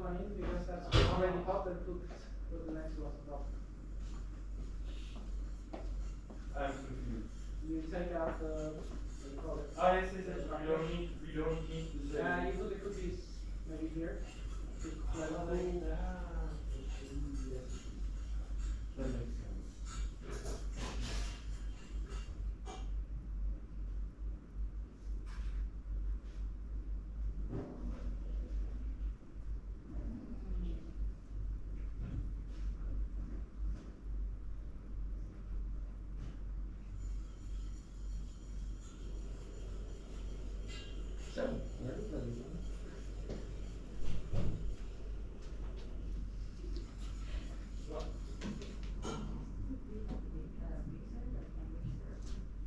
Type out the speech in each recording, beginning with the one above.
one in because that's already up and put the next one on top. I'm confused. You take out the, what do you call it? Oh, yes, yes, yes. We don't need to say. You put the cookies maybe here. Yes. That makes sense. So, where is the reason?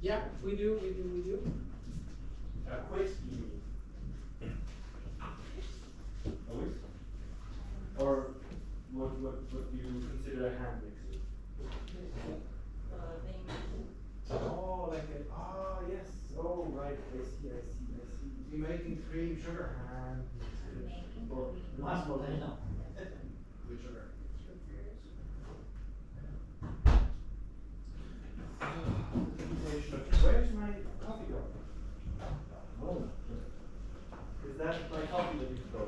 Yeah, we do. A whisk, you mean? A whisk? Or what do you consider a hand mixer? Oh, like a, yes. Oh, right. I see. You're making cream sugar hand mixer. Or Last one, I know. with sugar. Where's my coffee gone? Oh. Is that my coffee that you stole?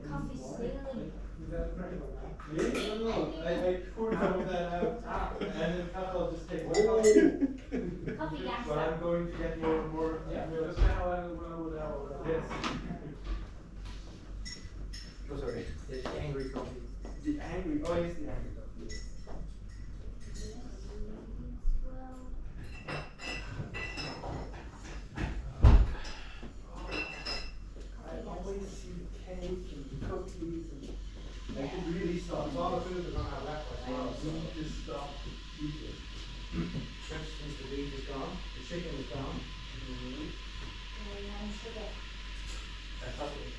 Coffee stealing. Is that a pretty one now? Me? No. I poured some of that out, and then Cathal just takes my coffee. Coffee gas. But I'm going to get more. Yeah, because now I will know. Yes. Oh, sorry. The angry coffee. The angry. Oh, yes, the angry coffee. I always see cake and cookies and I could really stop. All the food is not have left. I need to stop eating. For instance, the beef is gone, the chicken is gone. That's okay.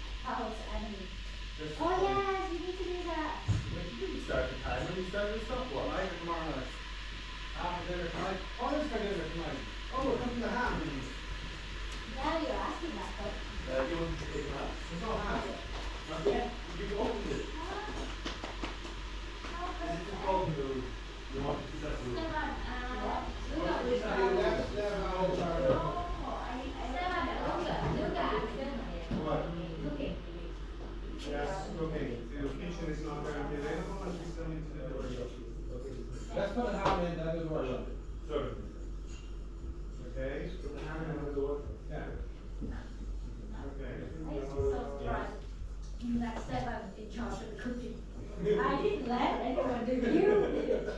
Just Oh yes, you need to do that. When you didn't start the time, when you started the stopwatch. I have tomorrow night. After dinner tonight. Oh, this for dinner tonight. Oh, we're coming to ham. Now you're asking that, but. You want to take it out? There's no ham. Not yet. You opened it. Is it too cold to do? You want to do that? What? Yes, cooking. The kitchen is not going to be available and we still need to do the workshop. Let's put the ham in, then do the workshop. Sure. Okay, put the hand in the door. Yeah. Okay. That Stefan in charge of the cooking. I didn't let anyone do you.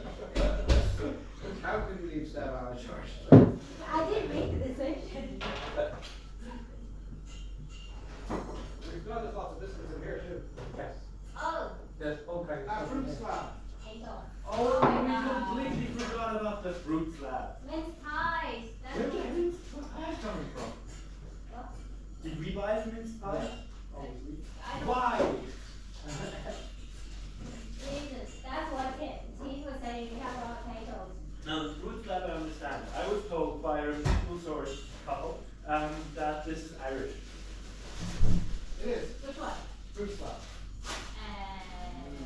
How can you leave Stefan in charge? I didn't make the decision. We've got lots of biscuits in here too. Yes. Oh, There's all kinds Ah, of fruit stuff. slab. hang on. Oh, my we God. completely forgot about the fruit slab. Mince pies. That's Where it. did mince pies coming from? What? Did we buy the mince pies? I don't- Why? Jesus, that's what Steve was saying, we have raw potatoes. Now, the fruit slab, I understand. I was told by a reputable source couple that this is Irish. It is. Which one? Fruit slab.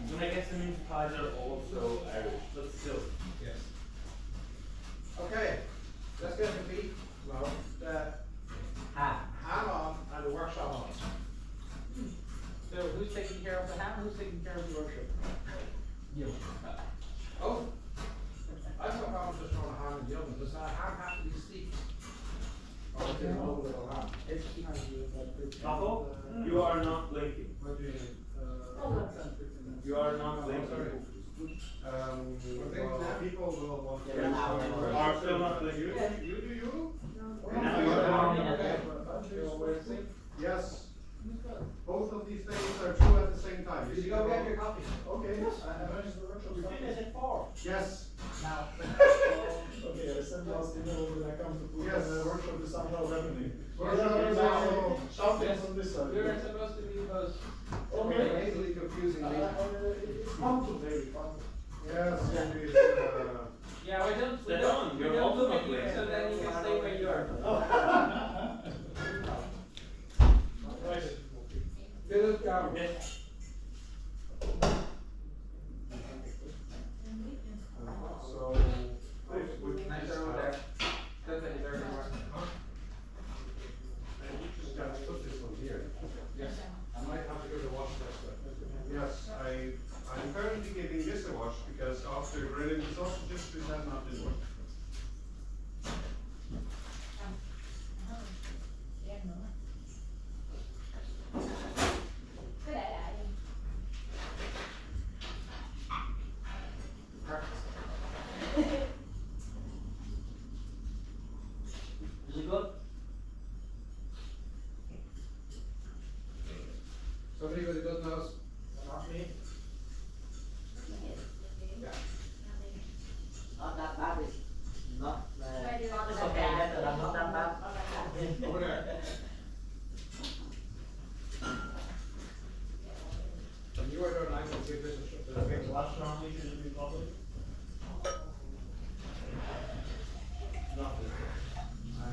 And I guess the mince pies are also Irish, but still. Yes. Okay, let's get the beef, well, the Ha. ham on and the workshop on. So who's taking care of the ham, who's taking care of the workshop? You. Oh, I've no problem just throwing a ham in the oven. Does that ham have to be steeped? Or is it a whole little ham? It's Couple, you are not blinking. What do you mean? You are not blinking. I think that people will want to. Yeah, now You are still not blinking. You do you? Now you are. Okay. Yes. Both of these things are true at the same time. Did you go get your coffee? Okay. We finish at 4. Yes. Now. Okay, I sent last email when I come to put Yes. the workshop to somehow revenue. Workshop is also- Something's on this side. We're supposed to be those. Okay. Easily confusing me. It's complicated, Yes, indeed. Yeah, we don't. They're on, you're also look not at you, blinking. so then you can stay where you are. Right. Yes. So, with Nice this over there. stuff, That's it, there you are. and you just gotta put this one here. Yes, I might have to give it a wash test. Yes, I'm currently giving this a wash because after grilling the sausages, this has not been washed. Is it good? Somebody with a good nose? Not me. Yeah. Not that bad, it's not, Where do you want it's that okay, bad? better, I'm not that bad. Over there. And you are doing, I'm gonna give this a shot. Okay, the last normally should be public.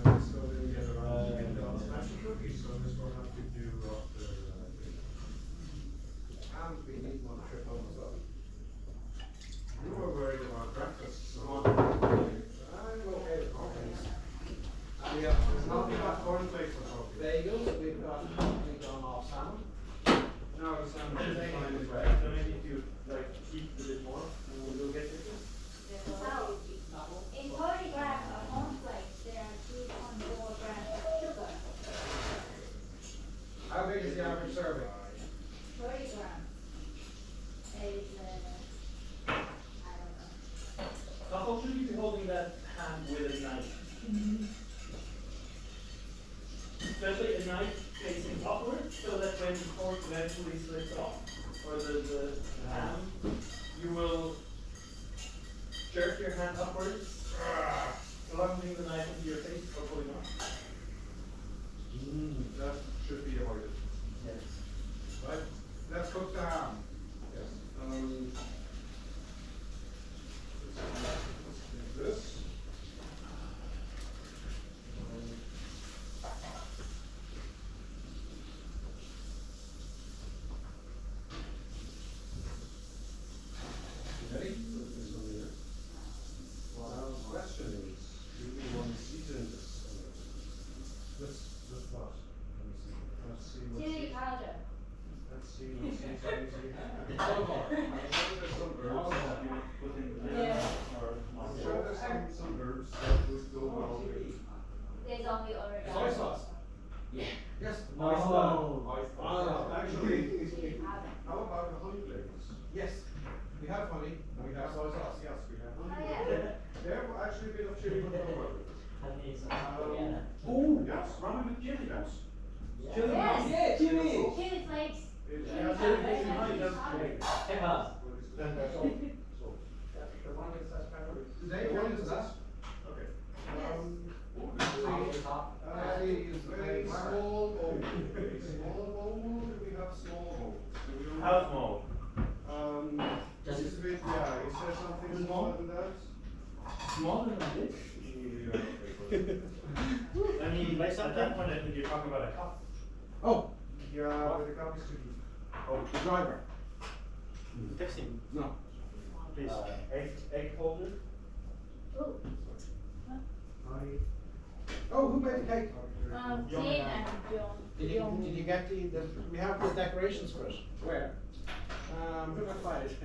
I'm still gonna get around to get the special cookies, so this will have to do after, And we need one trip home as well. you were worried about breakfast, so. I'm okay with coffees. And we have, There's nothing about cornflakes for coffee. bagels, we've got company gone off salmon. No, the salmon is fine as well. So maybe if you like eat a bit more, and we'll get it. So, in 40 grams of cornflakes, there are 2.4 grams of sugar. How big is the average serving? 30 grams is, I don't know. How should you be holding that hand with a knife? Especially a knife facing upwards, so that when the fork eventually slips off, or the ham, you will jerk your hand upwards, plunging the knife into your face, hopefully not. That should be avoided. Yes. Right, let's cook the ham. Yes. Let's do this. Ready? Put this on here. Well, the question is, do we want to season this? This what? Let's see what. Chili powder. Let's see what seasonings we have. Olive oil. I'm sure there's some herbs that you put in there. Yeah. I'm sure there's some herbs that would go well with. There's only oregano. Soy sauce. Yes. Actually, Chili powder. how about the honey flakes? Yes, we have honey, and we have soy sauce. Yes, we have Oh, honey. yeah. There were actually a bit of chili with over it. That needs some together. Oh, yes, ramen with chili, yes. Yes. Yeah, chili. Chili flakes. It Chili has powder. chili honey, doesn't Powder. it? Pepper. Then that's all. So, The one that says pepper. Today, what is that? okay. On the top. See, it's very small bowl. Small bowl, do we have small bowls? Do we only- How small? This is a bit, yeah, is there something smaller than that? Smaller than this? Yeah, okay, good. I mean, at that point, I think you're talking about a cup. Oh, Yeah, but the cup is too deep. oh, the driver. Texting, No. please. Egg holder? Ooh. Oh, who made the cake? Jane and John. Did you get we have the decorations for it. Where? Who did I find it?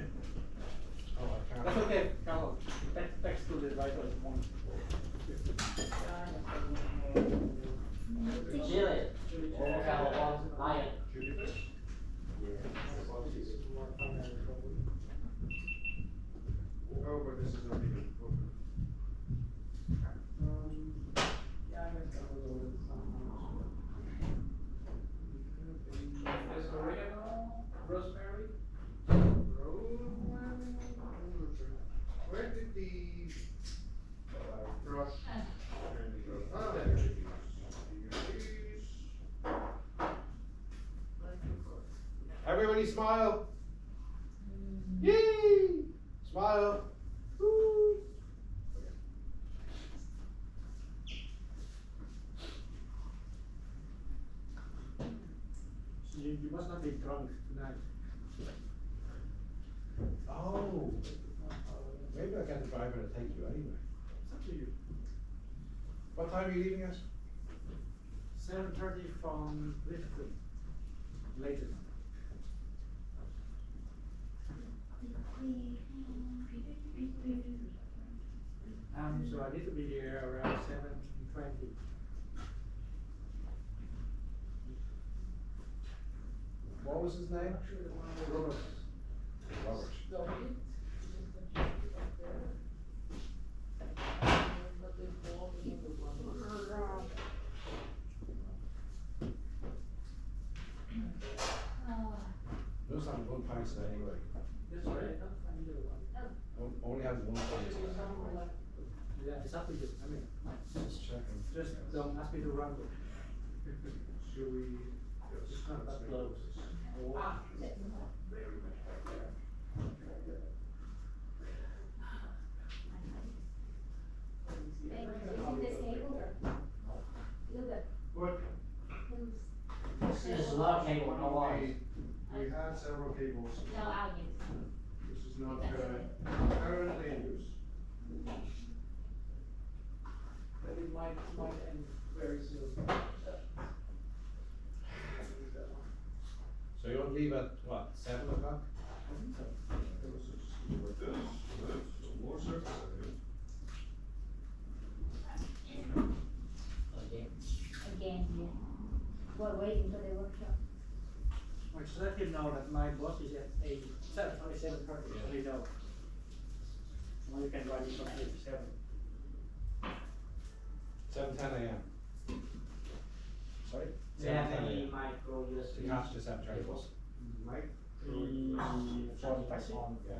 Oh, I can't. That's okay, Carol. Text to the right of one. Chili. Oh, Cal, iron. Chili fish? Oh, but this is already good. Is oregano, rosemary? Where did the brush? Ah, there it is. Everybody smile. Yay! Smile. Woo. You must not be drunk tonight. Oh, maybe I get the driver to take you anyway. It's up to you. What time are you leaving us? 7:30 from Liverpool. Latest. So I need to be here around 7:20. What was his name? Robert. Robert. Those have one pint anyway. That's right. Either one. Only has one pint. Yeah, it's up to you. I mean, Just checking. just don't ask me to run it. Should we? It's not that close. But This is a lot of cable, no wires. we had several cables. No, I'll use. This is not currently in use. But it might end very soon. So you'll leave at what, 7 o'clock? More surface area. Okay. Again, yeah. We're waiting for the workshop. I just let him know that my boss is at 7:30, so we know. Well, you can write it from 8 to 7. 7:10 a.m. Sorry? Do you have 7:10 any a.m. micro USB? You have to just have cables. Mike? 45 on. Yeah.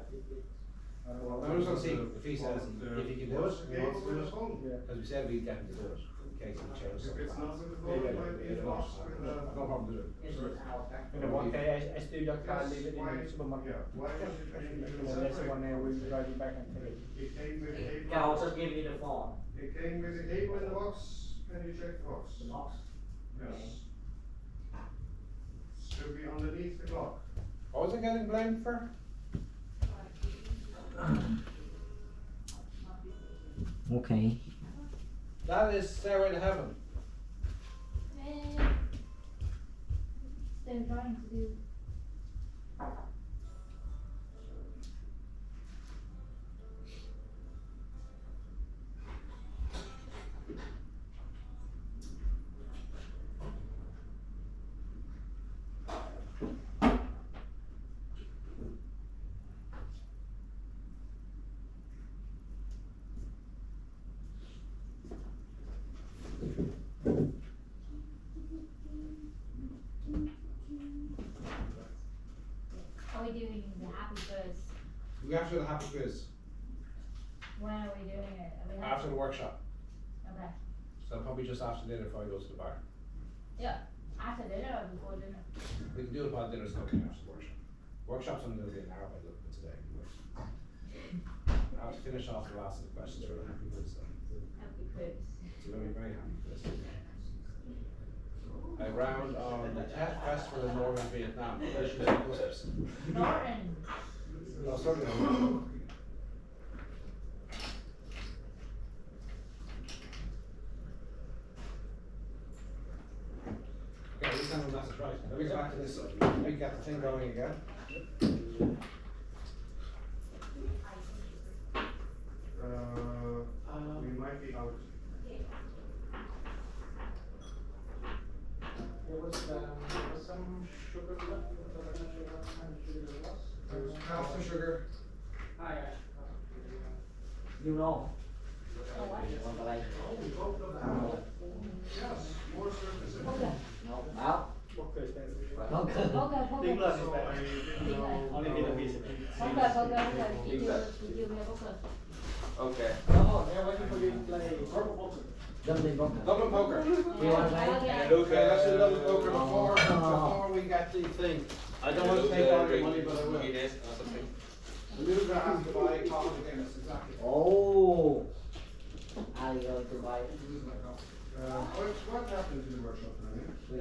I'm just gonna see if he says, if he can do it, he wants to do it. Yeah. Because we said we'd get him to do it, in case he changes If something. it's not in the phone, it might be in the box with No problem doing it. Is it out back? In the one case, I still just can't leave it in Why- the supermarket. Yeah, why was it And made the next one, separate? we'll drive it back and take it. It came with a cable. Yeah, I'll just give you the phone. It came with a cable in the box, can you check the box? The box. Yes. Should be underneath the clock. What was it getting blamed for? Okay. That is Stairway to Heaven. Still trying to do. Are we doing the happy quiz? We have to do the happy quiz When are we doing it? Are we after the workshop. Okay. So probably just after dinner before he goes to the bar. Yeah, after dinner or before dinner? We can do it while dinner's cooking after the workshop. Workshop's only gonna be an hour by looking at today. I have to finish off the last of the questions for the happy quiz though. Happy quiz. So we're gonna be very happy for this. A round on the Tet Festival in Northern Vietnam. Issues and clusters. Norton. No, sorry, no. Okay, we send a message, right? Let me get back to this, let me get the thing going again. We might be out. There was some sugar left, but I'm not sure how much sugar there was. There was caster sugar. Ah, yeah. You know. Oh, what? On the light. Yes, more surface area. Okay. No. Out. Vodka is better. Okay. Okay, Big glass is So I better. didn't know. Only get a piece of it. Okay. Did you have vodka? Okay. Oh, they're waiting for you to play purple bottom. Dublin Vodka. Dublin poker. You wanna play? Okay, let's do Dublin poker before we get the thing. I don't want to take all your money, but I will. Guinness or something. The new guy has to buy a coffee again, that's exactly. Oh. I'll go to buy it. What happened to the workshop tonight? We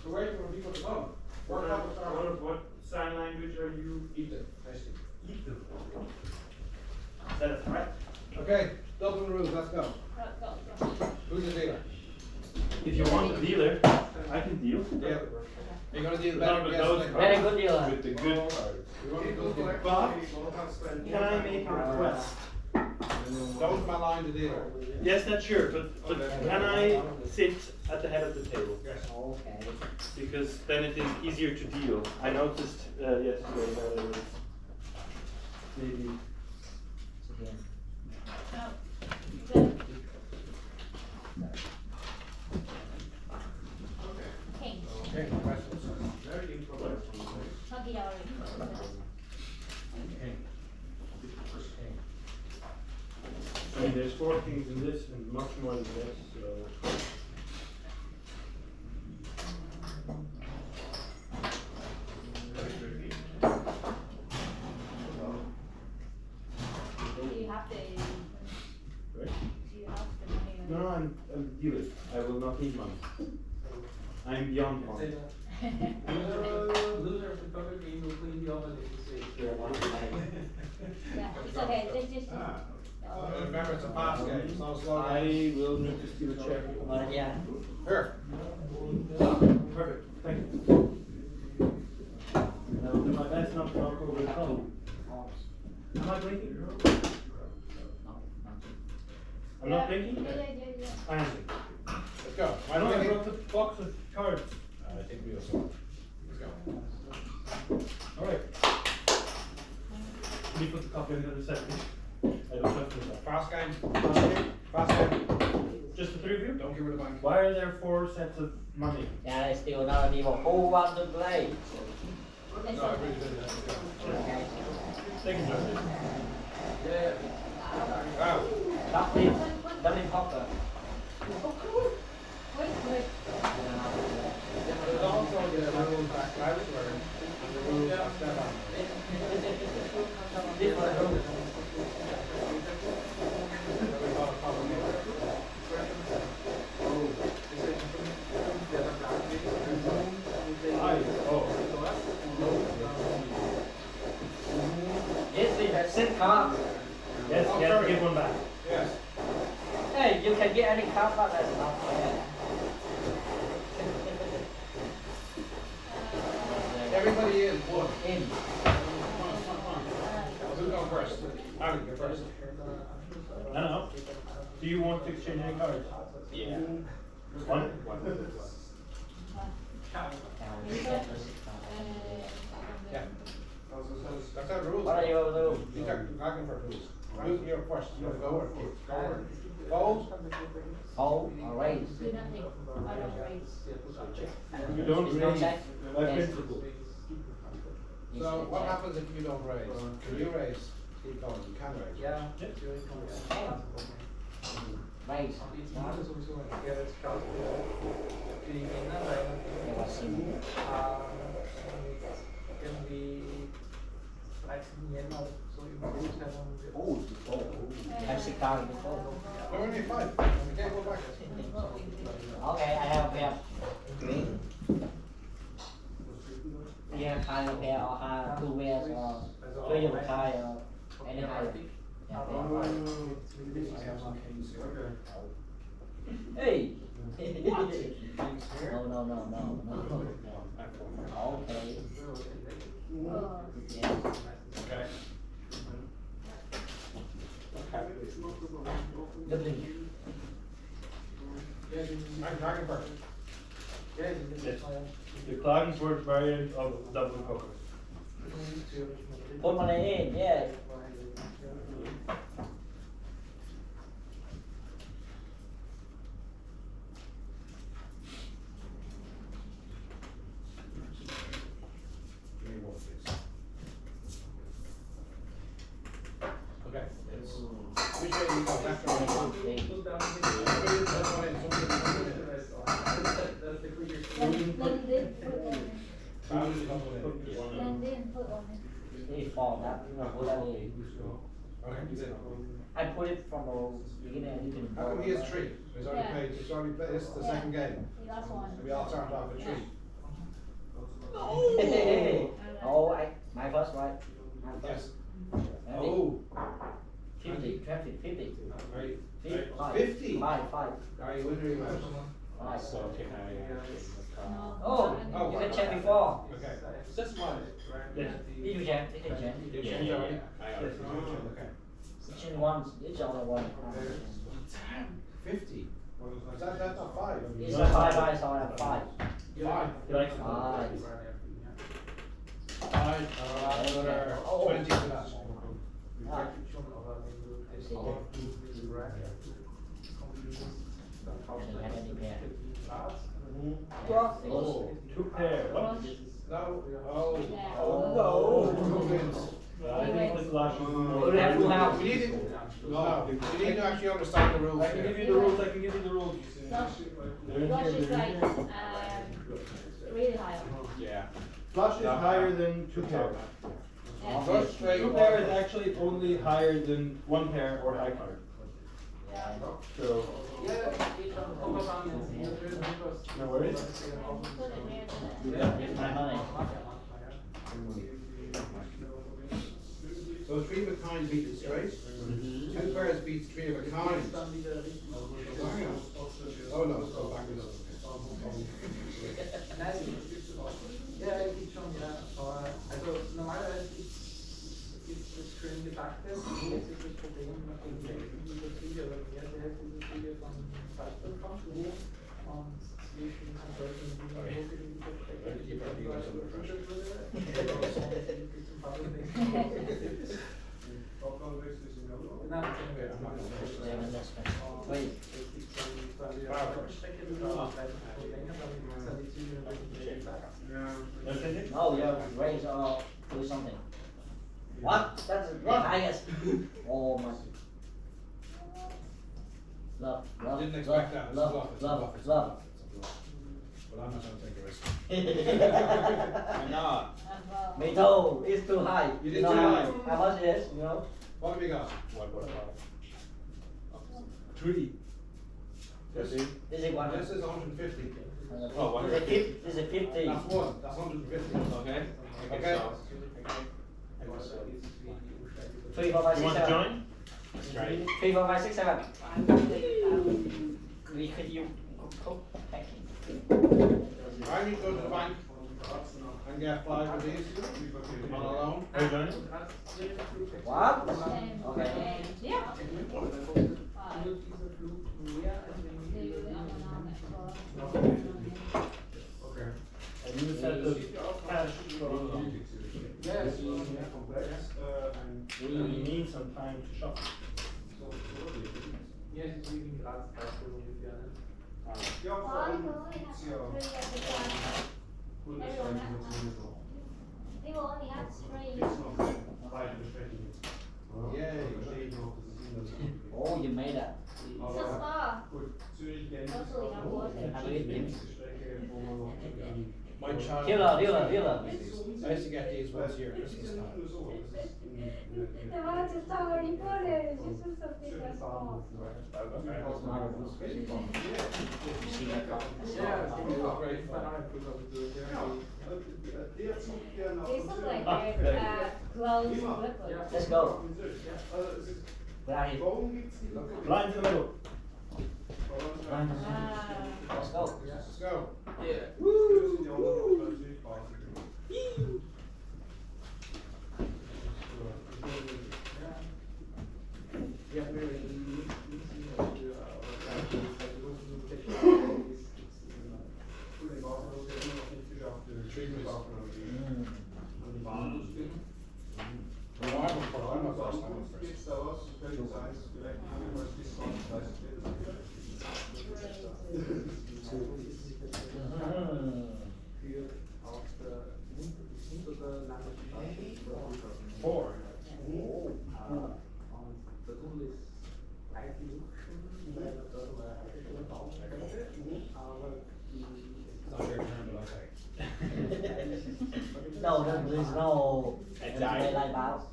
So wait for people to come. Work out the start. What sign language are you? Ethan, tasty. Is that a threat? Okay, Dublin rules, let's go. Right, go. Who's the dealer? If you want a dealer, I can deal. Yeah. You're gonna deal No, better but guess those than- Very good dealer. With the good cards. You want to go dealer? But can I make a request? Don't malign the dealer. Yes, that's sure, but can I sit at the head of the table? Okay. Because then it is easier to deal. I noticed yesterday that it was maybe. No. Good. King. Okay, questions? Very improvised. Hunky dory. King. I mean, there's 4 kings in this and much more than this, so. Do you have to? Right? Do you have the money? No, I'm a dealer. I will not need money. I'm beyond money. Loser of the poker game will clean the other Yeah, it's okay, let's just. Remember, it's a fast game, it's not a slow game. I will need to steal a check. Yeah. Here. Perfect, thank you. I will do my best not to knock over the phone. Am I blinking? I'm not blinking? Yeah. I am. Let's go. I know I brought the box of cards. I think we also. Let's go. Alright. Let me put the copy into the second. I don't trust myself. Fast game. Okay. Fast game. Just the 3 of you? Don't give her the bank. Why are there 4 sets of money? Yeah, there's still another people. Who wants to play? No, I really didn't. Let's go. Okay. Thank you, Justin. Yeah. Wow. Dublin poker. Wait. There's also the rules back elsewhere, and the rules back there. Different rules. We call it common game. Yes, we have 6 cards. Yes, Oh, you have to sorry. give one back. Yes. Hey, you can get any card, but that's not fair. Everybody in, one. In. Who's going first? I will go first. I don't know. Do you want to exchange any cards? Yeah. One? Yeah. That's how the rules. What are you going to do? These are knocking for rules. Who's your first? You want to go or go or fold? Hold or raise? Do nothing. I don't raise. You don't It's no raise check. by Yes. principle. So what happens if you don't raise? Can you raise? Keep going, you can raise. Yeah. Raise. Det var Simon. Oh, before. I've 6 cards before. We're only 5. We can't go back. Okay, I have a pair. Green. You have kind of pair or have 2 pairs or 3 of a kind or any kind. Yeah, pair. I have some kings here. Hey! No. Okay. Oh. Yes. Okay. Dublin. I'm dragon first. Yes. The Klagenfurt variant of Dublin poker. Put money in, yeah. Give me one, please. Okay. Which way do you go? Left or right? Hey. Put on it. It's fall that. Put that in. Okay, you did. I put it from the beginning and you can. How come he has 3? He's already Yeah. played, this is the second game. The last one. And we all start off with 3. Oh, my first right. I'm Yes. first. Oh, 50, traffic, 50. right. 5. 50? 5. Are you in or you out? 5. So can I? Oh, Oh, you can check before. Okay. Is this one? Yes. You can check, you can check. You Yeah, check yeah, already? yeah. I already checked. Okay. Change once, it's only one. 50? That's not 5. It's a 5 eyes on a 5. 5. You like 5. 5, another 20 for that. Ah. Oh. 2 pairs. No. Oh. Yeah. Oh, no. 2 wins. I think the flash is more. We have full house. We need to, no, we need to actually understand the rules I can give here. you the rules, I can give you the rules. Flush is like, really high up. Yeah. Flush is higher than 2 pairs. Yeah. First straight. 2 pair is actually only higher than 1 pair or high card. So, no worries. Put it near the. Yeah, it's my money. So 3 of a kind beat the straight. 2 pairs beats 3 of a kind. Oh no, let's go backwards. Ja, geht schon, ja. Aber also normalerweise gibt's das schön Gesagte. Jetzt ist das Problem, nachdem die Hälfte dieser Züge oder mehr der Hälfte dieser Züge von Salzburg kommt und zwischen solchen No, you have to raise or do something. What? That's the highest. Oh my. Love, love, Didn't love, expect that. It's a love, bluff, it's a love, bluff, it's a love. bluff, it's a bluff. But I'm not gonna take a risk. I'm not. Me too. It's too high. You did know too how, high. how much it is? You know? What have we got? 3. This is one. This is 150. Oh, one. This is 50. That's 1, that's 150. Okay. Okay. 3, 4, 5, You 6, want to 7. join? Let's try it. 3, 4, 5, 6, 7. We could you cook packing. I need to go to the bank and get 5 of these on a loan. Are you joining? What? Okay. Ja. And you said the cash Yes. we need some time to shop. Yes, it's even Graz, ungefähr. Ja, vor allem gibt's ja. They will only have 3. Gibt's noch weitere Besprechungen. Yay. Verstehe ich noch, dass es Ihnen Oh, you made that. It's so far. gut, Zürich, Genf, Mostly not worth Have you eaten? Strecke, wo man noch My child. Dealer. I used to get these once a year, Christmas time. The ones that are already put it, it's just so big and small. They look like they're closed liquid. Let's go. Where are you? Warum gibt's die Line to the middle. Let's go. Let's go. Gibt's da was? Könnte sein, vielleicht irgendwas Discount, ich weiß nicht. 4. Not your turn, but okay. No, there's no I died. daylight bounce.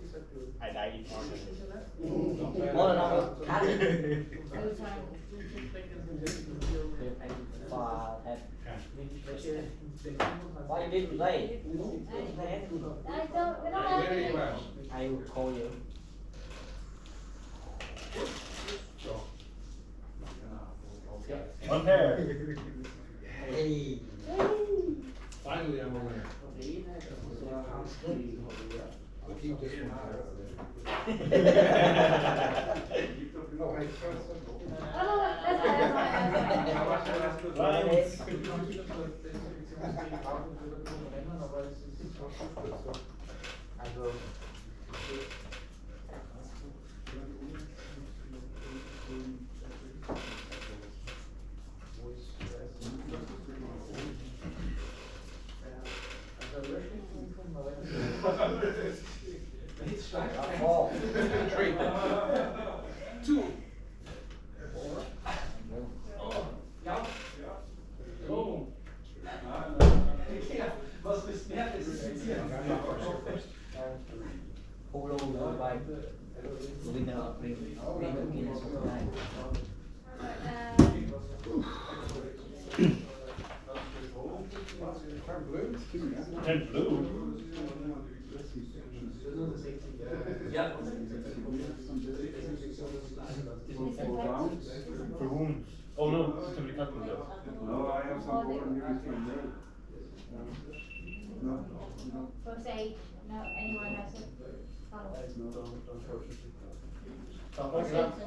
I died in Don't play No, like no, that. cut it. Good time. Have Why you didn't play? I don't, we don't have Where are you any. at? I will call you. One pair. Hey. Finally, I'm a winner. I'll keep this one. Oh, wait, first. Oh, no, that's fine. Lions. Also, Oh. Three. Two. Polo by winner bring Guinness tonight. Turn blue. And blue. For wounds. Oh no, somebody cut them though. No, I have some golden here with my name. No, no. First aid, no, anyone has it? Follow.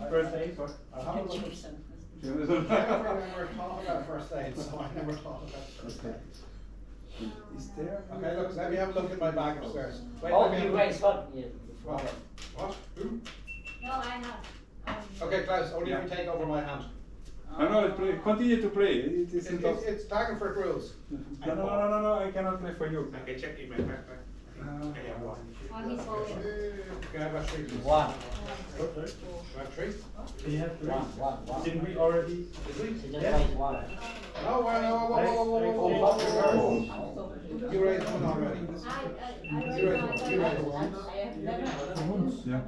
First aid. Never thought about first aid, so I never thought about first aid. Is there? Okay, look, let me have a look in my bag upstairs. Wait, Oh, let me you have a raise look. Scott. Yeah. What? What? Who? No, I have. Okay, Klaus, only if you take over my hand. No, play. Continue to play. It isn't. It's Klagenfurt rules. No, I cannot play for you. Okay, check in my backpack. I have one. On his folding. Okay, I've got three. One. I have three? Do you have three? One. Didn't we already? Did we? She just raised one. No, whoa. You raised one already. I You raised one. You raised one. Yeah.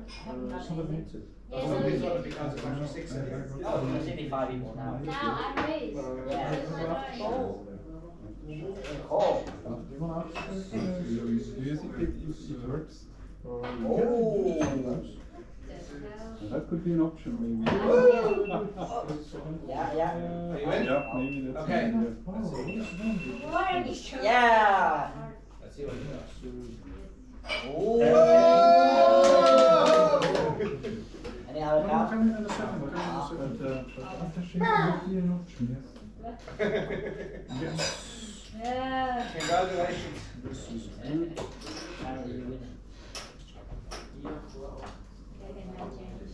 Oh, so this one because it's actually 6 seconds. Oh, there's only 5 people now. Now I'm raised. Yeah. This is my turn. Oh. Do you think it works? Or Oh. that could be an option, maybe. Yeah. Are you in? Yeah, maybe that's Okay. an idea. What are these children? Yeah. Let's see what he does. Oh. Any other Come card? in a second, but aftershave would be an option, yes. Yeah. Congratulations. Finally you win.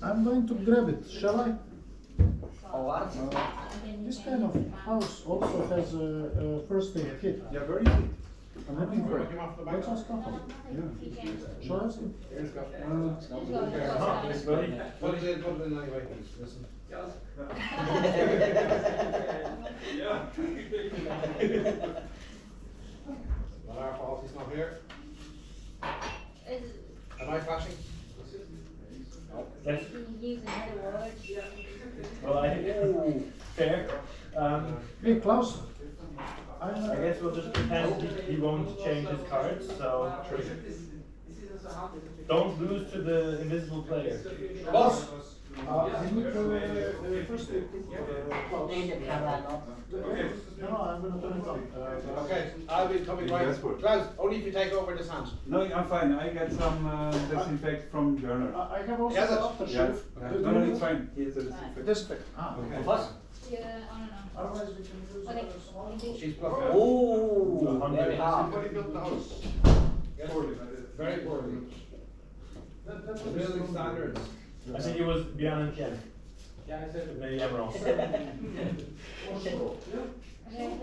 I'm going to grab it, shall I? Oh, what? This kind of house also has a first aid kit. Yeah, very easy. I'm looking for it. Come off the Let's back. ask Papa. Shall I ask him? Here's go. This buddy. Put it in anyway, please. Listen. Not our fault, he's not here. Am I flashing? Let's, Use another word. well, I think, fair. Hey, Klaus. I guess we'll just pretend he won't change his cards, so don't lose to the invisible player. Boss! I need the first aid kit. Need the camera not. No, I'm gonna turn it on. Okay, I'll be coming right. Yes, good. Klaus, only if you take over this hand. No, I'm fine. I get some disinfect from Journal. I have also Yes, the it's- Yeah. aftershave. No, it's fine. Here's a disinfect. Disinfect. Okay. What? Yeah, I don't know. Otherwise we can use Okay. it as well. She's bluffing. Oh, very hard. Somebody built the house. Yes, very poorly. That's The building standards. I think it was Björn and Ken. Yeah, I said. Maybe I'm wrong.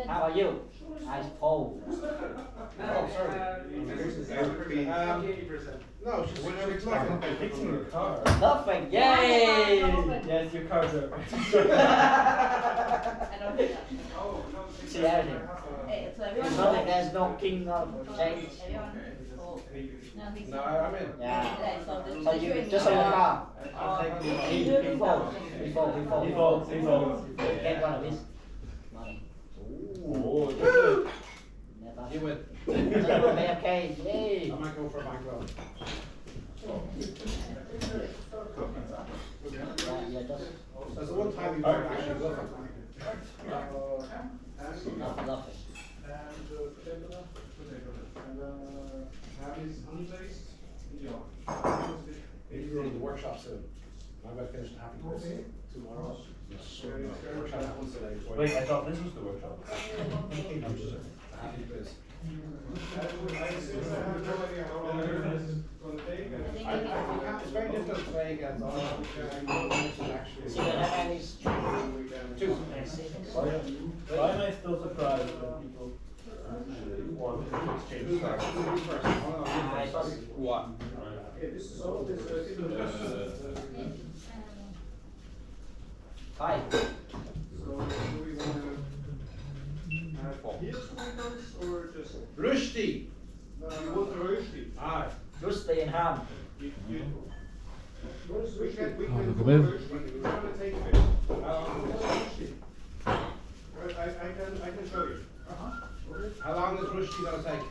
How are you? Nice pole. Oh, sorry. No, she's bluffing. Fixing your car. Nothing. Yay! Yes, your cards are. I don't know. See everything. Hey, so It's everyone. not like there's no king of change. No, he's No, I'm in. Yeah. So So you just on the car. I'm taking He the folds. He folds. Get one of his money. Oh, soon. I'm going to finish the happy quiz tomorrow. Workshop happens today. Wait, I thought this was the workshop. The happy quiz. I assume I have no idea how long this is gonna take. It's very difficult to make it all. Actually. See, when I managed Two. Why am I still surprised when people want to exchange cards? what? Okay, this is all this. Hi. So do we wanna have here 2 windows or just? Rushdie. You want the Rushdie? Aye. Rusty and ham. We can do come in. Rushdie. We're gonna take it. Rushdie. Right, I can show you. How long is Rushdie going to take?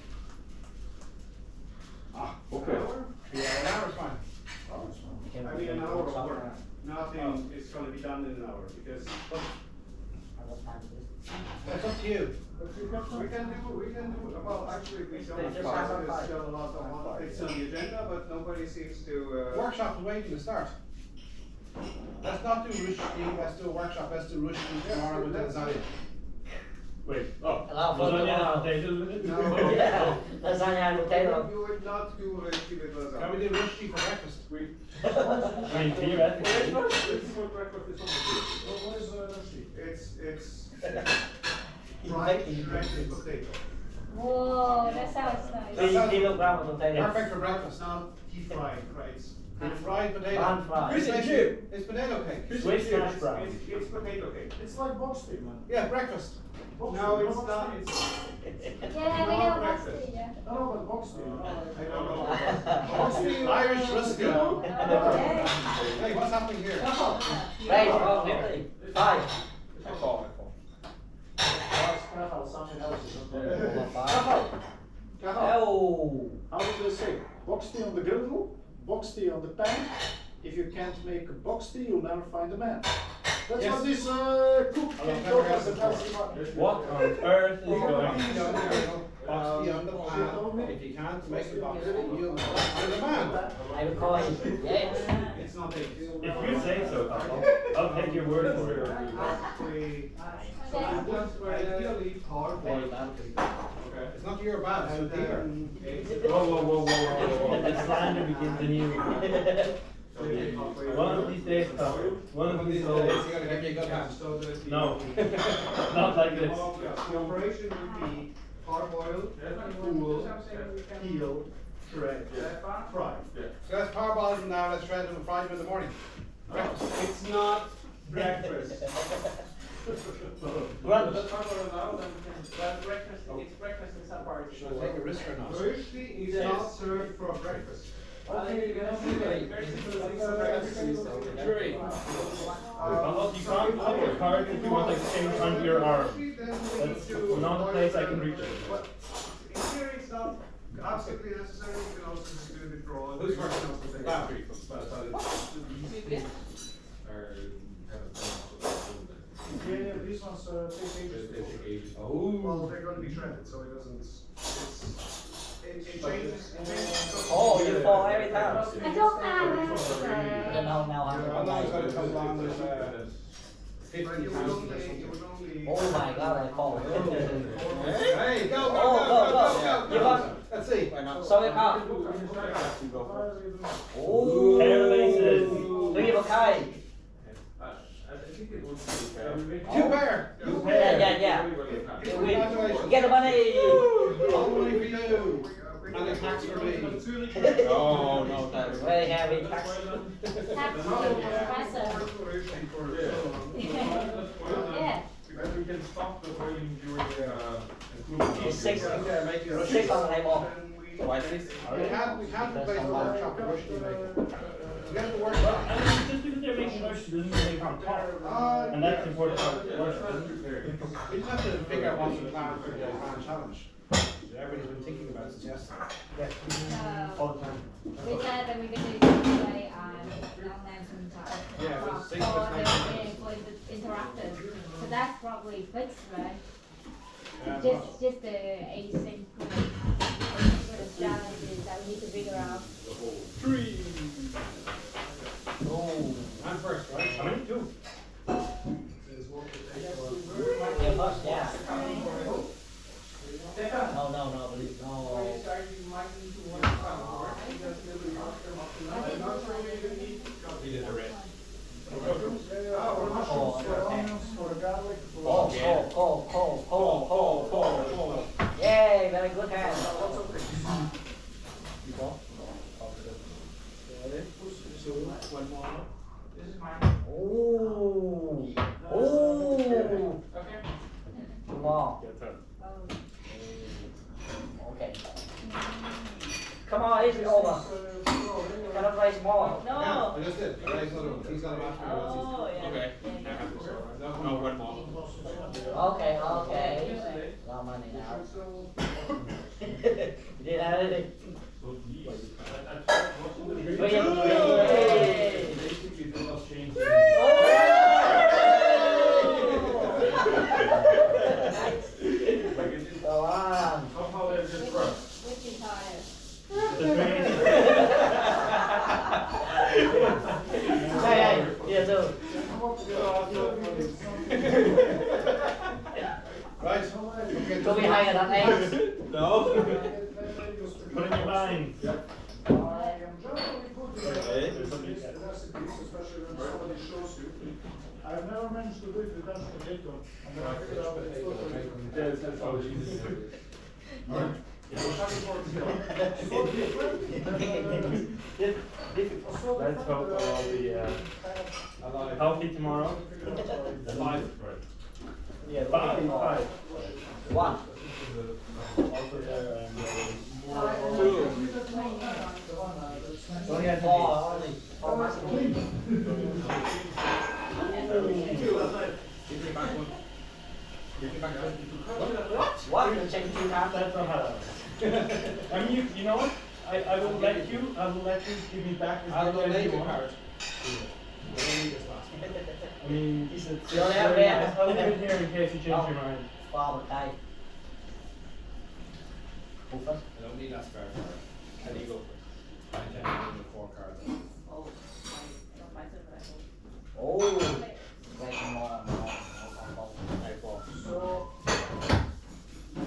Okay. An hour? Yeah, an hour's fine. I mean, an hour of work. Nothing is gonna be done in an hour because That's up to you. we can do, well, actually, we don't. They just have a There's fight. still a lot of things on the agenda, but nobody seems to, Workshop is waiting to start. Let's not do Rushdie, let's do a workshop, let's do Rushdie tomorrow with lasagna. Wait, oh, Allow for lasagna tomorrow. and potatoes with it? No. Yeah, lasagna and potato. You would not do Rushdie with lasagna. Can we do Rushdie for breakfast? I mean, theoretically. What is Rushdie? It's fried shredded potato. Whoa, that sounds nice. 3 kilograms of potato. Perfect for breakfast. It's not deep fried, right? It's fried potato. Pan fried. It's potato- It's potato cake. Swiss hash brown. It's potato cake. It's like box tea, man. Yeah, breakfast. No, it's not, it's, Yeah, we know what's breakfast. the, yeah. I know about box tea. I don't know. Irish Rusty. Okay. Hey, what's happening here? Right, oh, really? Hi. Something else is not Hi. there. Oh. How do they say? Box tea on the griddle, box tea on the pan. If you can't make a box tea, you'll never find a man. That's Yes. what this cook I've can never talk heard as a it before. fancy one. What on earth is going on? Box tea on the pan. If you can't make a box tea, you'll find a man. I will call him. Yes. It's not eggs. If you say so, I'll take your word for it. Basically, so you want ideally hard Very boiled. bad. Okay. It's not your bad, it's And the dealer. then eggs. Whoa. The slander begins anew. So you take halfway One of over. these days, Tom. One of these Days, days. you gotta give me a good hand. So that the- No. Not like this. The operation would be hard boiled, cool, peel, shred, fry. So let's parboil them now, let's shred them and fry them in the morning. Breakfast. It's not breakfast. Brunch. Should I take a risk or not? Rushdie is not served for breakfast. Well, you can't put your card if you want to exchange under your arm. That's not a place I can reach it. But in theory, it's not absolutely necessary. You can also just do the draw. Who's first? Wow. Yeah, these ones take ages. Well, they're going to be shredded, so it doesn't. It changes. Oh, you fall every time. I don't know. I don't know now I how know it's to gonna come along with, But 50 you would pounds. only. Oh my god, I fall. Hey, go, go, Oh, go, go, go, go. go, You go. want- Let's see. So you can't. Oh. Hair laces. Three of a kind. Two pair. Yeah. Congratulations. Get the money. All the money for you. And the tax for me. Oh, no, that's very heavy tax. That's impressive. Yeah. We can stop the boiling during It's six. Yeah, make your Six on the name off. We can't replace the workshop with Rushdie making. We have to work Well, on I mean, just because they're making rush doesn't mean they can't talk. And that's important part of the worship, isn't it? We just have to figure out what's the plan for the grand challenge. Everybody's been thinking about it since yesterday. All the time. We said that we're gonna do display and non-mountain type. Yeah, but For six was the, nice. for the interactive, so that's probably fixed, right? Yeah, Just the async sort of challenges that we need to figure out. very good hand. One more. This is mine. Oh. Oh. Okay. Come on. Your turn. Okay. Come on, it's over. Cannot raise more. Yeah, No. I just did. Raise another one. He's got a match for Oh, yeah. Okay. Yeah, yeah. No, one more. Okay, okay. No money now. You did anything. Basically, they must change. Go on. Somehow they're just rough. Which is higher? Hey, you too. Right. Okay. Go be higher than eight. No. Put in your mind. I've never managed to do it with Dutch potato. And then I figured out it's totally Yes, that's how it is. Alright. Let's hope all the healthy tomorrow. Five. Yeah, Five. One. Also there and Two. Don't get four only. Four maximum. Give me back one. Give me back one. What? You check two times. That's not how. I mean, you know what? I will let you give me back as I'll many as donate you the want. card. I don't need this last one. I mean, You only have red. I'll leave it here in case you change your mind. Four một tay. Who first? I don't need that spare card. Can you go first? I intend to do the 4 cards. Oh, I don't mind it, but I will. Oh. Wait more. So,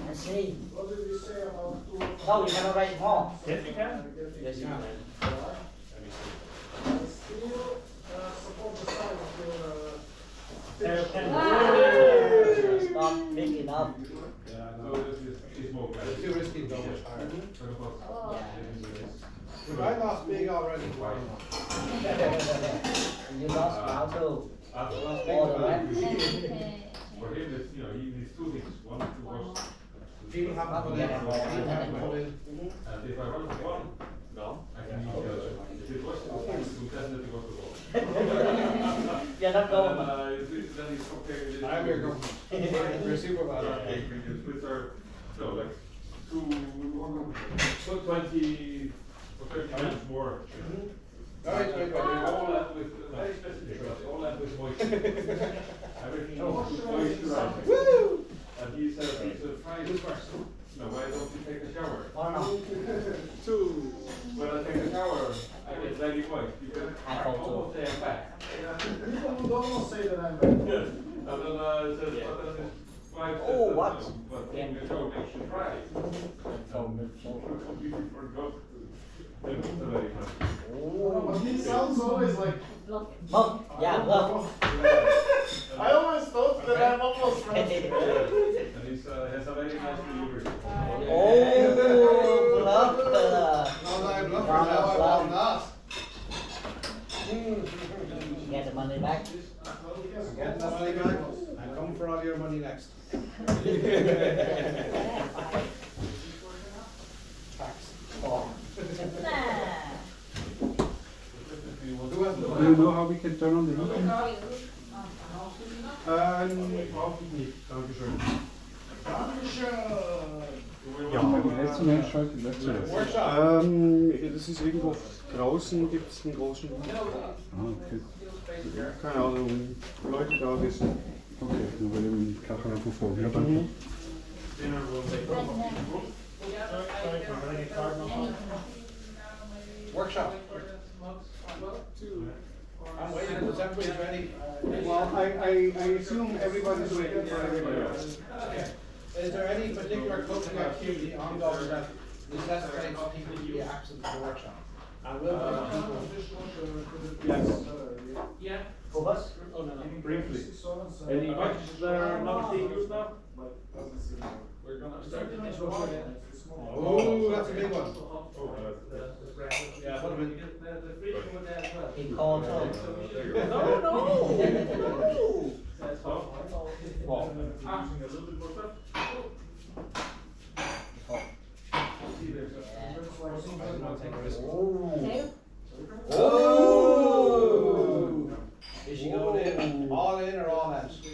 Let's see. what did we say about two? No, you cannot raise more. Yes, you can. Yes, you can. Let me see. I still support the side of your Stop picking up. Yeah, no. It's too risky to go much higher. Oh. If I lost big already. You lost now too. I lost big All the already. way. For him, it's, you know, he needs two things. One to watch, People haven't put in. People haven't put in. and if I run for one, No. I can use the other. If it was two things, we definitely go to goal. You're not going. Then he's okay with it. I'm your government. We're super bad. Okay, we can split our, no, like, two 20 or 30 minutes more. Alright, wait, wait. All that with, very specific, but all that with moisture. Everything moisturizing. Woo! And he said, fine. Who's first? No, why don't you take a shower? Oh no. Two. When I take a shower, I get very moist. You can I hope so. almost say I'm back. People would almost say that I'm bad. Yes. And then it says, but then his wife says, Oh, that, what? no, but in the show, they should try it. And completely forgot. They looked very funny. But he sounds always like, Block it. Oh, yeah, look. I always thought that I'm almost friends. And he's, has a very nice delivery. Oh, look. No, I'm not. Now I'm not. Get the money back. Get the money back. I'm coming for all your money next. Tax. Oh. Who has the Do you know how we can turn on the heating? Ja, letzte Mal schaltet letzte Workshop. Das ist irgendwo draußen, gibt es einen großen. Okay. Keine Ahnung, Leute da wissen. Okay, dan willen we een graag even voor. Ja, dank je. Dinner will take. Sorry for running a card. Workshop. I'm waiting. Is everybody ready? Well, I assume everybody's waiting for everybody else. Okay. Is there any particular coaching activity ongoing that necessitates people to be absent from the workshop? And will people? Yes. Yeah. For us? Oh, no, no. Briefly. Any questions that are not being used now? We're gonna start the next one. Oh, that's a big one. Yeah, Put 'em in. the fridge over there as well. He called So home. we should- No, no. That's all. Well, Asking a little bit more stuff. See, there's I'm not taking a risk. Oh. Two. Oh. Is she going in? All in or all out? You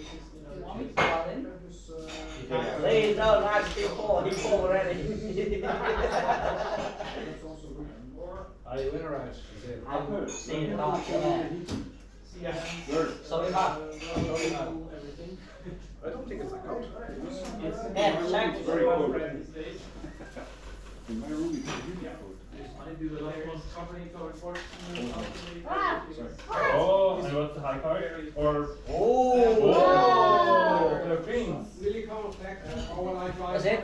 want me to start in? Please don't ask him for, he called already. Are you in or out? She's in. I've seen it all, yeah. So if I, everything. I don't think it's that cold. yeah, check. Very cold. These in my room it's really cold. I do the last company going for. Wow. Oh, and what's the high card? Or Oh. the greens. Really cold, tech, all I buy. That's it?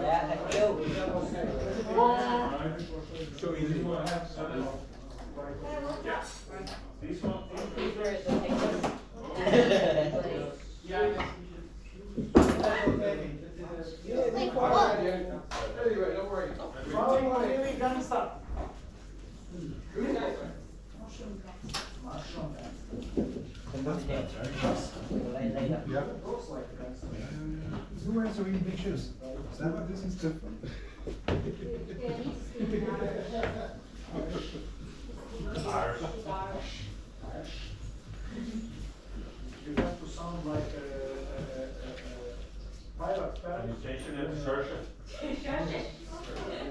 Yeah, thank you. So easy. These one. These were the pictures. Yeah. Anyway, don't worry. Later. Who wears so many big shoes? Is that what this is different? You have to sound like a pilot band.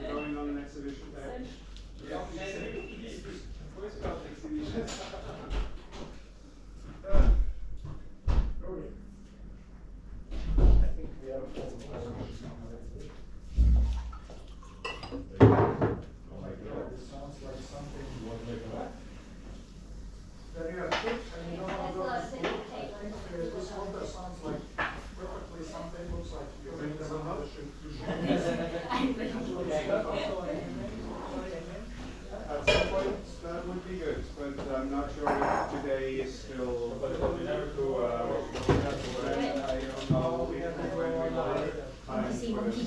Going on an exhibition there. Okay. I think we have a full. Oh my God, this sounds like something. Then you have put, and you know how those, this one that sounds like perfectly something, looks like you're bringing them up. At some point, that would be good, but I'm not sure if today is still. I don't know. We have to wait time for this.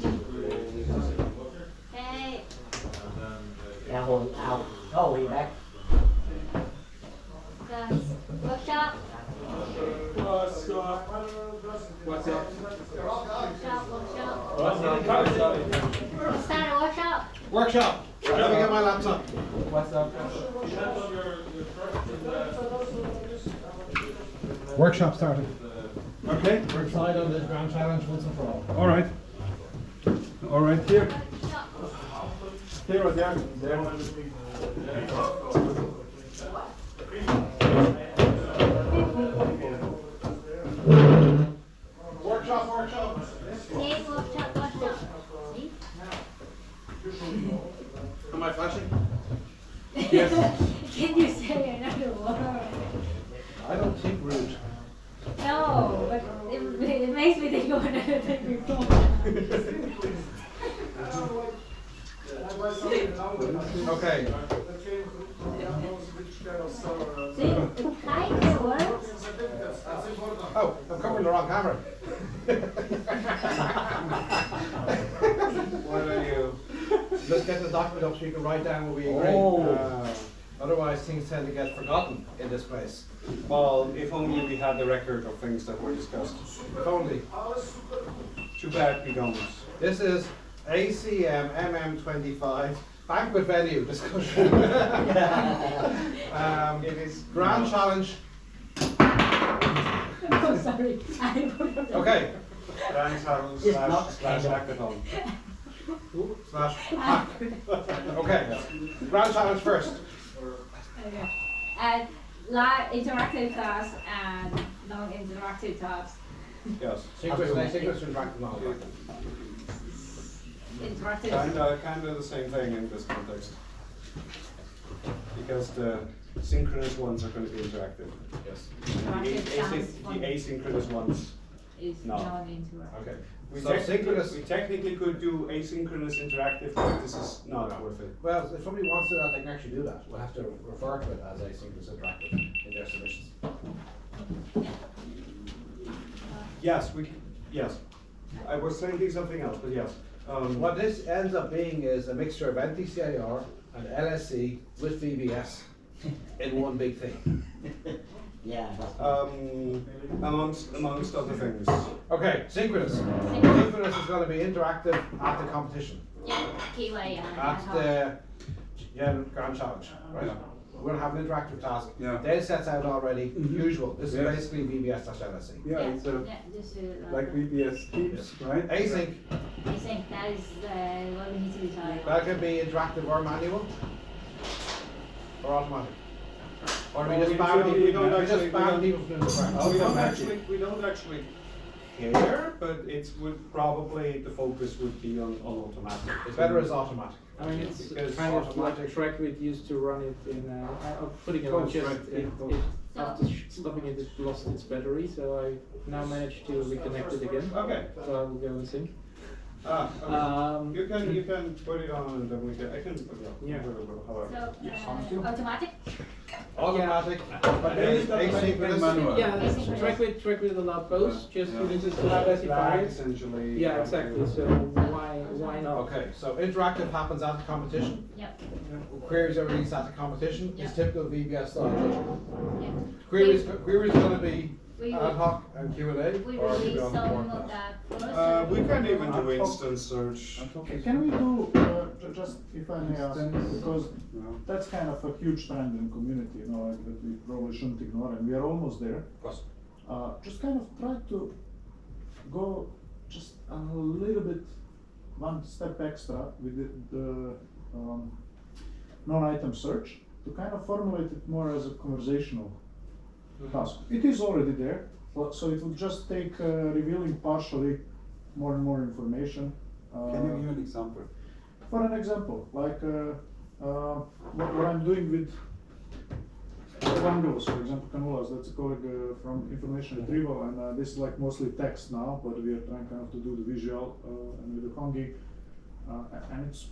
Hey. Yeah, hold out. Oh, we back. Workshop. What's up? What's up? Workshop. Start a workshop. Workshop. Let me get my laptop. What's up? Workshop started. Okay, we're excited on this grand challenge once and for all. All right. All right, here. Here or there? Workshop. Hey, workshop. See? Am I flashing? Can you say another word? I don't think rude. No, but it makes me think of another thing before. Okay. See, it kind of works. Oh, I'm covering the wrong camera. What are you? Let's get the document up so you can write down what we agree. Oh. Otherwise, things tend to get forgotten in this place. Well, if only we had the record of things that were discussed. If only. Too bad we don't. This is ACM MM25 banquet venue discussion. It is Grand challenge. Oh, sorry. Okay. Grand challenge It's not slash hackathon. Slash hack. Okay. Grand challenge first. And interactive tasks and non-interactive tasks. Yes. Sequence, interactive, non-interactive. Interactive. Kind of the same thing in this context. Because the synchronous ones are going to be interactive. Yes. The asynchronous ones. Is No. non-interactive. Okay. We synchronous. technically could do asynchronous interactive, but this is not worth it. Well, if somebody wants to do that, they can actually do that. We'll have to refer to it as asynchronous interactive in their submissions. Yes, yes. I was thinking something else, but yes. What this ends up being is a mixture of NTCIR and LSC with VBS in one big thing. Yeah. Amongst other things. Okay, synchronous. Synchronous is going to be interactive at the competition, Yeah, keyway and at the Grand Challenge. Right? We're going to have an interactive task. Yeah. Data set's out already. Usual. This is Yes. basically VBS/LSC. Yeah, it's just like VBS keeps, right? Async. I think that is what we need to be talking That could be interactive or manual, or automatic. Or we just ban people. we don't we actually- just ban people from doing the practice. We don't actually care, but it would probably, the focus would be on automatic. It's better as automatic. I mean, it's Because kind of like automatic- Trackwit used to run it in, putting it on Coach, just, right, yeah, coach. after stopping it, it lost its battery, so I now managed to reconnect it again. Okay. So I will go and sync. Okay. You can put it on and then I can put it on. Yeah. However. So, automatic? Automatic, but Maybe that's asynchronous. manual. Yeah, Asynchronous. Trackwit allowed both, just Yeah. you need to Flag specify it. essentially. Yeah, exactly, so why not? Okay, so interactive happens at the competition. Yep, Queries are released at the competition. Yeah. It's typical VBS style judgment. yep. Queries going to be We ad hoc and Q&A, We or release on the some board of now? that first. We can even Ad do hoc. instant search. Okay, can we do, just if I may ask, because that's kind of a huge trend in community, you know, like, that we probably shouldn't ignore, and we are almost there. Of course. Just kind of try to go just a little bit, one step extra with the non-item search, to kind of formulate it more as a conversational task. It is already there, so it will just take revealing partially more and more information. Can you give an example? For an example, like what I'm doing with Evangelos, for example, Canulas, that's a colleague from information retrieval, and this is like mostly text now, but we are trying kind of to do the visual and with the Hongi, and it's.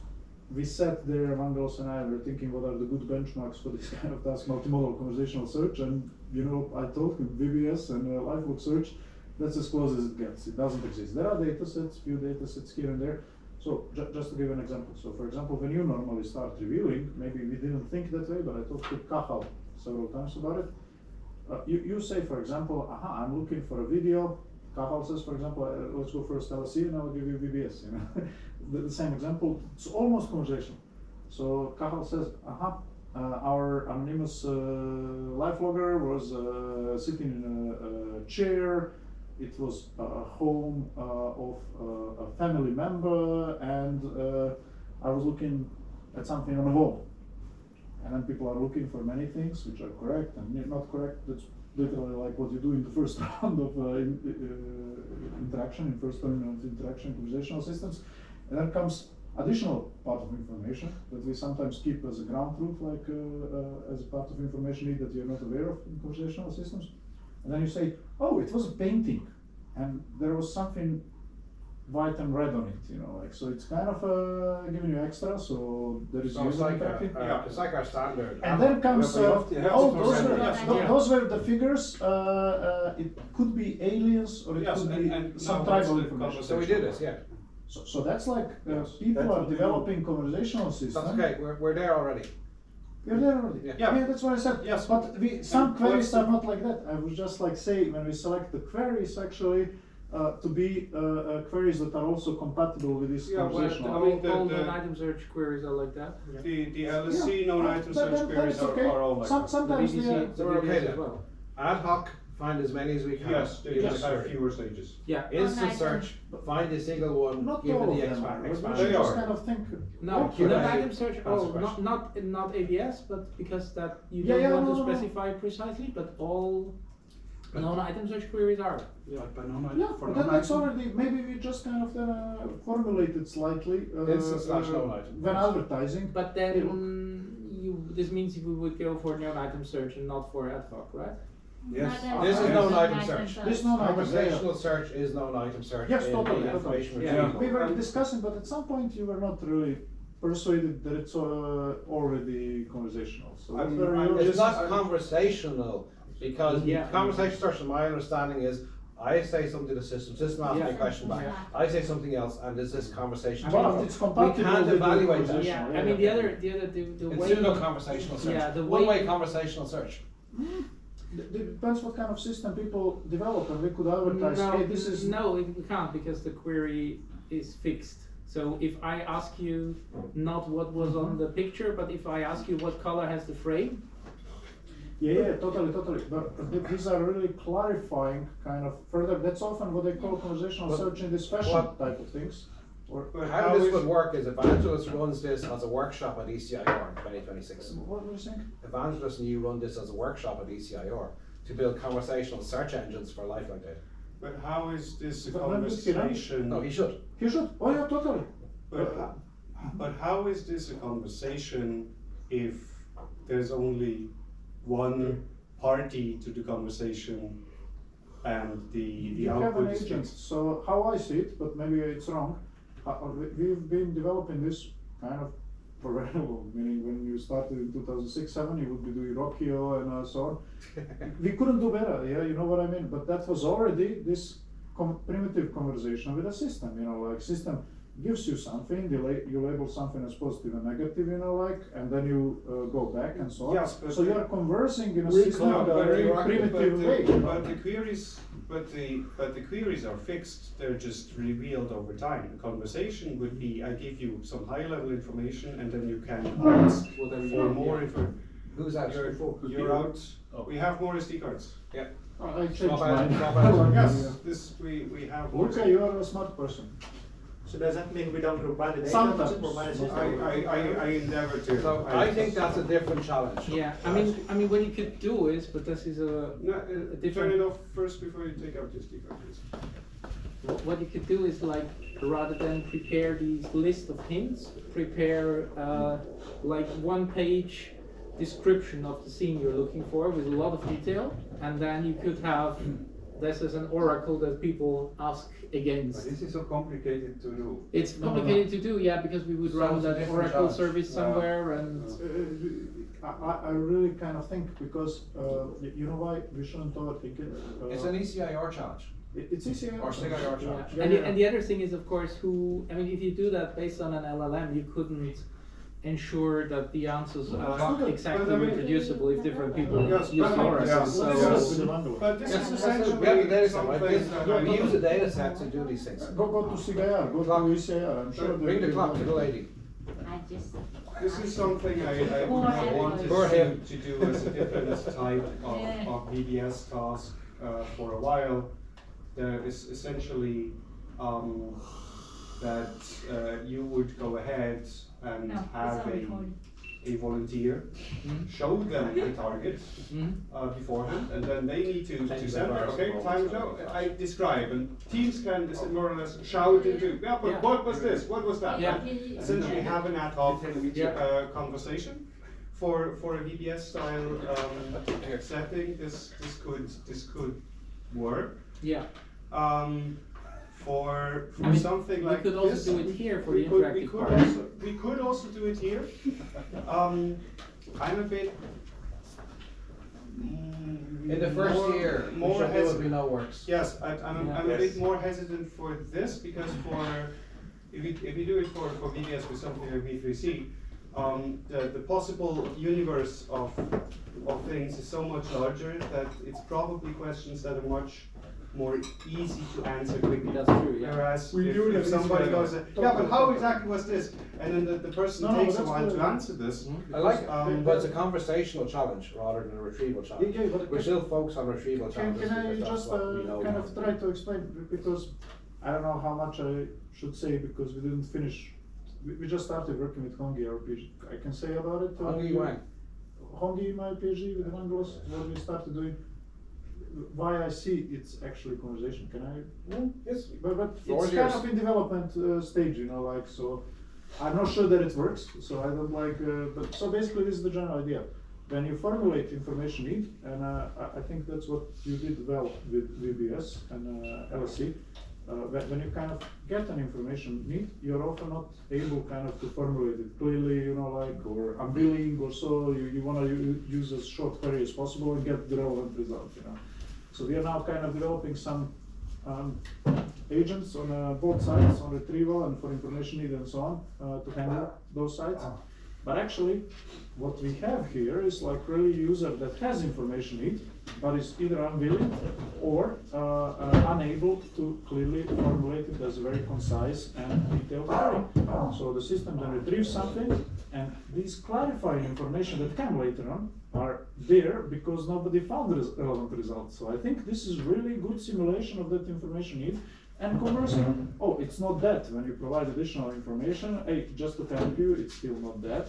We sat there, Evangelos and I were thinking what are the good benchmarks for this kind of task, multimodal conversational search, and you know, I told him VBS and LifeLog search, that's as close as it gets. It doesn't exist. There are data sets, few data sets here and there. So just to give an example. So for example, when you normally start reviewing, maybe we didn't think that way, but I talked to Kahal several times about it. You say, for example, aha, I'm looking for a video. Kahal says, for example, let's go first LSC and I'll give you VBS, you know. The same example, it's almost conversational. So Kahal says, aha, our anonymous LifeLogger was sitting in a chair. It was a home of a family member, and I was looking at something on the wall. And then people are looking for many things which are correct and not correct. That's literally like what you do in the first round of interaction, in first round of interaction, conversational systems. And then comes additional part of information that we sometimes keep as a ground truth, like as a part of information need that you're not aware of in conversational systems. And then you say, oh, it was a painting, and there was something white and red on it, you know, like, so it's kind of giving you extra, so there is So it's like, yeah. it's like our standard. And then comes, oh, Yes, those were the figures, it could be aliens, or it Yes, could and be some now that's tribal the information. So we did this, yeah. So that's like, Yes, people that's are what we developing conversational systems. That's okay, we're there already. We're there already. Yeah. Yeah, that's what I said. Yes. But some And queries what's are not like that. I would just like say, when we select the queries, actually, to be queries that are also compatible with this Yeah, well, conversational. I mean, all the- non-item search queries are like that. The LSC non-item That- search that queries is okay. are all like that. Sometimes the they are. VBC, So we're okay as then. well. Ad hoc, find as many as we can. Yes, they give just us have query. fewer stages. Yeah. Instant Online search, find a single one, Not give it all the of them are. We expansion. should They just are. kind of think. No, Q&A. non-item search, Answer oh, question. not ABS, but because that you Yeah, don't yeah, want no, to no, no. specify precisely, but all non-item search queries are. Yeah, but then that's already, maybe we just kind of formulate it slightly. Instant slash non-item. When advertising. But then this means we would go for non-item search and not for ad hoc, right? Yes. This is known item search. This known item, Conversational search is known item search. Yes, in totally, the totally. information Yeah. retrieval. We were discussing, but at some point you were not really persuaded that it's already conversational. So I'm- that's very I'm It's just- not conversational, because Yeah. conversation search, in my understanding, is I say something to the system asks me a Yeah. question back, Yeah. I say something else, and there's this conversation. But it's compatible We can't with the evaluate that. conversation, Yeah, I mean, the other, the It's way. pseudo-conversational search. Yeah, the One-way way- conversational search. Depends what kind of system people develop, and we could advertise, hey, this is. No, we can't, because the query is fixed. So if I ask you not what was on the picture, but if I ask you what color has the frame, Yeah, totally. But these are really clarifying kind of further. That's often what they call conversational But search in this fashion what- type of things. Or But How this would work is Evangelist runs this as a workshop at ECIR in 2026. what do you think? Evangelist and you run this as a workshop at ECIR to build conversational search engines for lifeline data. But how is this a But when did he run? conversation? No, he should. You should. Oh yeah, totally. But how is this a conversation if there's only one party to the conversation and the You have output an is agent. fixed? So how I see it, but maybe it's wrong. We've been developing this kind of for very long. Meaning when you started in 2006-7, you would be doing Rockio and so on. We couldn't do better. Yeah, you know what I mean. But that was already this primitive conversation with a system. You know, like system gives you something, you label something as positive and negative, you know, like, and then you go back and so on. Yes, but so you are conversing in a Recall, system in a but very the- primitive way. But the queries, but the queries are fixed. They're just revealed over time. A conversation would be: I give you some high-level information, and then you can ask for more information. Who's out? You're out. We have more SD cards. I changed Swap out, mine. swap out. Yes, this we have more. Okay, you are a smart person. So does that mean we don't provide the data? Sometimes. Just provide a system? I endeavor to. So I think that's a different challenge. yeah, I mean, what you could do is, but this is No, different- turn it off first before you take out the SD card, please. what you could do is like, rather than prepare these list of hints, prepare like one-page description of the scene you're looking for with a lot of detail, and then you could have this as an oracle that people ask against. This is so complicated to do. It's complicated to do, yeah, because we would run Sounds a that different oracle challenge. service somewhere and. I really kind of think because you know why we shouldn't overthink it. It's an ECIR challenge. It's easy. Or CIR Yeah. challenge. And the other thing is, of course, if you do that based on an LLM, you couldn't ensure that the answers are exactly But I mean- reproducible if different people Yes, use but- oracles. yeah, So, But this Yes, is essentially we have the data set, right? something that I We use the data set to do these things. Go to CIR, go Clock. to ECIR. I'm sure they Bring the will clock do to the lady. I just. This is something I More would have wanted For him. to do as a different type Yeah. of VBS task for a while. There is essentially that you would go ahead and No, it's have on recording. a volunteer, show them the target beforehand, and then they need to send it, okay, time to go. I describe, and teams can more or less shout into, yeah, but Yeah. what was this, what was that? Yeah. And essentially have an ad hoc conversation. For a VBS style setting, this could work. yeah. For I mean, something like we could also this, do it here for we the could- interactive part. we could also do it here. I'm a bit. In the first year, we should do what we know works. Yes, I'm a bit more hesitant for this because if you do it for VBS with something like V3C, the possible universe of things is so much larger that it's probably questions that are much more easy to answer quickly. That's true, yeah. Whereas We do if this somebody way. goes, yeah, but how exactly was this? And then the person No, takes a that's while good. to answer this. I like it, Um, but it's a conversational challenge rather than a retrieval challenge. Yeah, but We still focus on retrieval Can challenges I because that's just what we know kind now. of try to explain, because I don't know how much I should say because we didn't finish. We just started working with Hongi, our PhD. I can say about it. Hongi Wang. Hongi, my PhD with Evangelos, what we started doing. Why I see it's actually conversation. Can I? Yes. But Floor it's is kind yours. of in development stage, you know, like so. I'm not sure that it works, so I don't like. But so basically, this is the general idea. When you formulate information need, and I think that's what you did well with VBS and LSC. When you kind of get an information need, you're often not able kind of to formulate it clearly, you know, like, or unbilling or so. You want to use as short query as possible and get the relevant result, you know. So we are now kind of developing some agents on both sides, on retrieval and for information need and so on, to handle those sites. But actually, what we have here is like really a user that has information need, but is either unwilling or unable to clearly formulate it as a very concise and detailed query. So the system then retrieves something, and these clarifying information that come later on are there because nobody found the relevant results. So I think this is really good simulation of that information need. And conversely, oh, it's not that. When you provide additional information, hey, just to help you, it's still not that.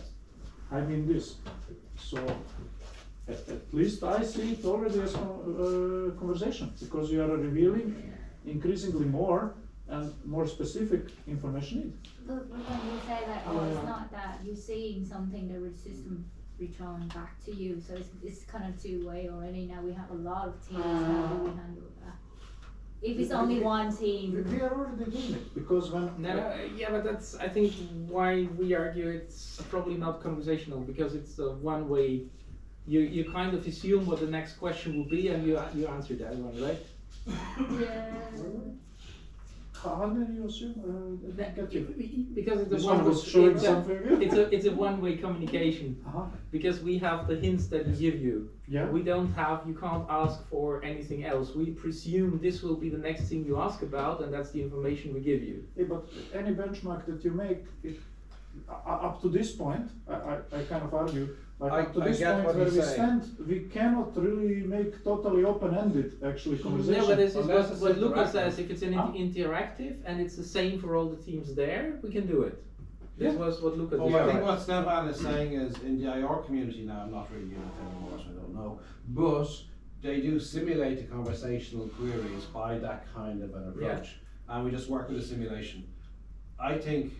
I mean this. So at least I see it already as conversation, because you are revealing increasingly more and more specific information need. But when you say like, oh, it's not that, you're seeing something the system return back to you, so it's kind of two-way already. Now we have a lot of teams, how do we handle that? If it's only one team. We are already doing it, because when... Yeah, but that's, I think, why we argue it's probably not conversational, because it's a one-way, you kind of assume what the next question will be and you answer that one, right? Yeah. How do you assume? I didn't get you. Because it's This a one was showing something. it's a one-way communication. Because we have the hints that we give you. Yeah. We don't have, you can't ask for anything else. We presume this will be the next thing you ask about, and that's the information we give you. Yeah, but any benchmark that you make, up to this point, I kind of argue, like up to this point where we stand, we cannot really make totally open-ended actually conversation. No, but this is what Lucas says. If it's an interactive and it's the same for all the teams there, we can do it. This was what Lucas Well, said. I think what Stefan is saying is in the IR community now, I'm not really in it anymore, so I don't know, but they do simulate the conversational queries by that kind of an approach, and we just work with a simulation. I think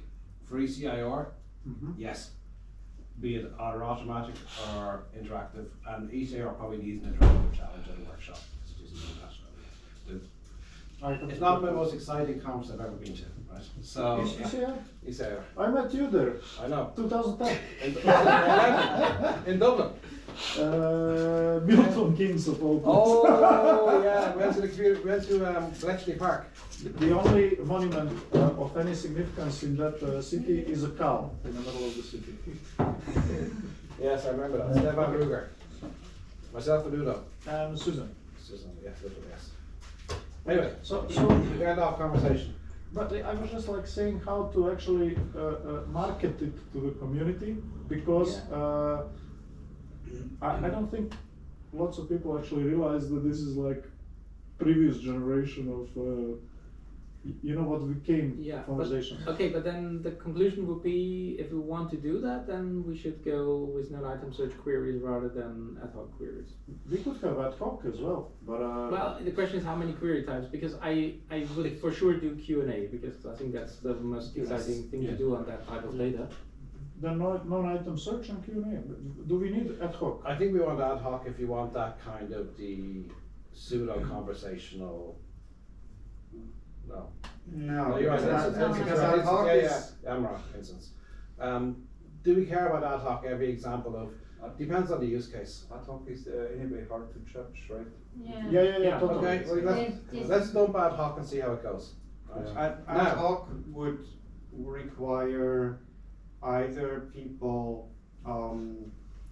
for ECIR, yes, be it either automatic or interactive, and ECIR probably needs an interactive challenge at a workshop. It's just it's not my most exciting conference I've ever been to, right? So ECIR? ECIR. I met you there. I know. 2010. In Dublin. Milton Keynes of all places. Oh yeah, we went to Bletchley Park. The only monument of any significance in that city is a cow in the middle of the city. Yes, I remember that. Stefan Ruger. Myself and Udo. And Susan. Susan, yes, yes. Anyway, So we end off conversation. But I was just like saying how to actually market it to the community, because I don't think lots of people actually realize that this is like previous generation of you know what became conversations. Okay, but then the conclusion would be, if we want to do that, then we should go with non-item search queries rather than ad hoc queries. We could have ad hoc as well, but well, the question is how many query types, because I would for sure do Q&A, because I think that's the most exciting thing to do on that type of data. The non-item search and Q&A. Do we need ad hoc? I think we want ad hoc if you want that kind of the pseudo-conversational. No, you're right. Because ad hoc is Amrock, for instance. Do we care about ad hoc? Every example of depends on the use case. Ad hoc is anyway hard to judge, right? Yeah. Totally. Okay, well, let's dump ad hoc and see how it goes. Right. Ad hoc would require either people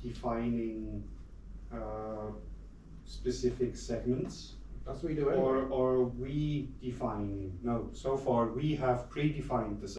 defining specific segments. That's what we do anyway. Or we defining. No, so far we have predefined the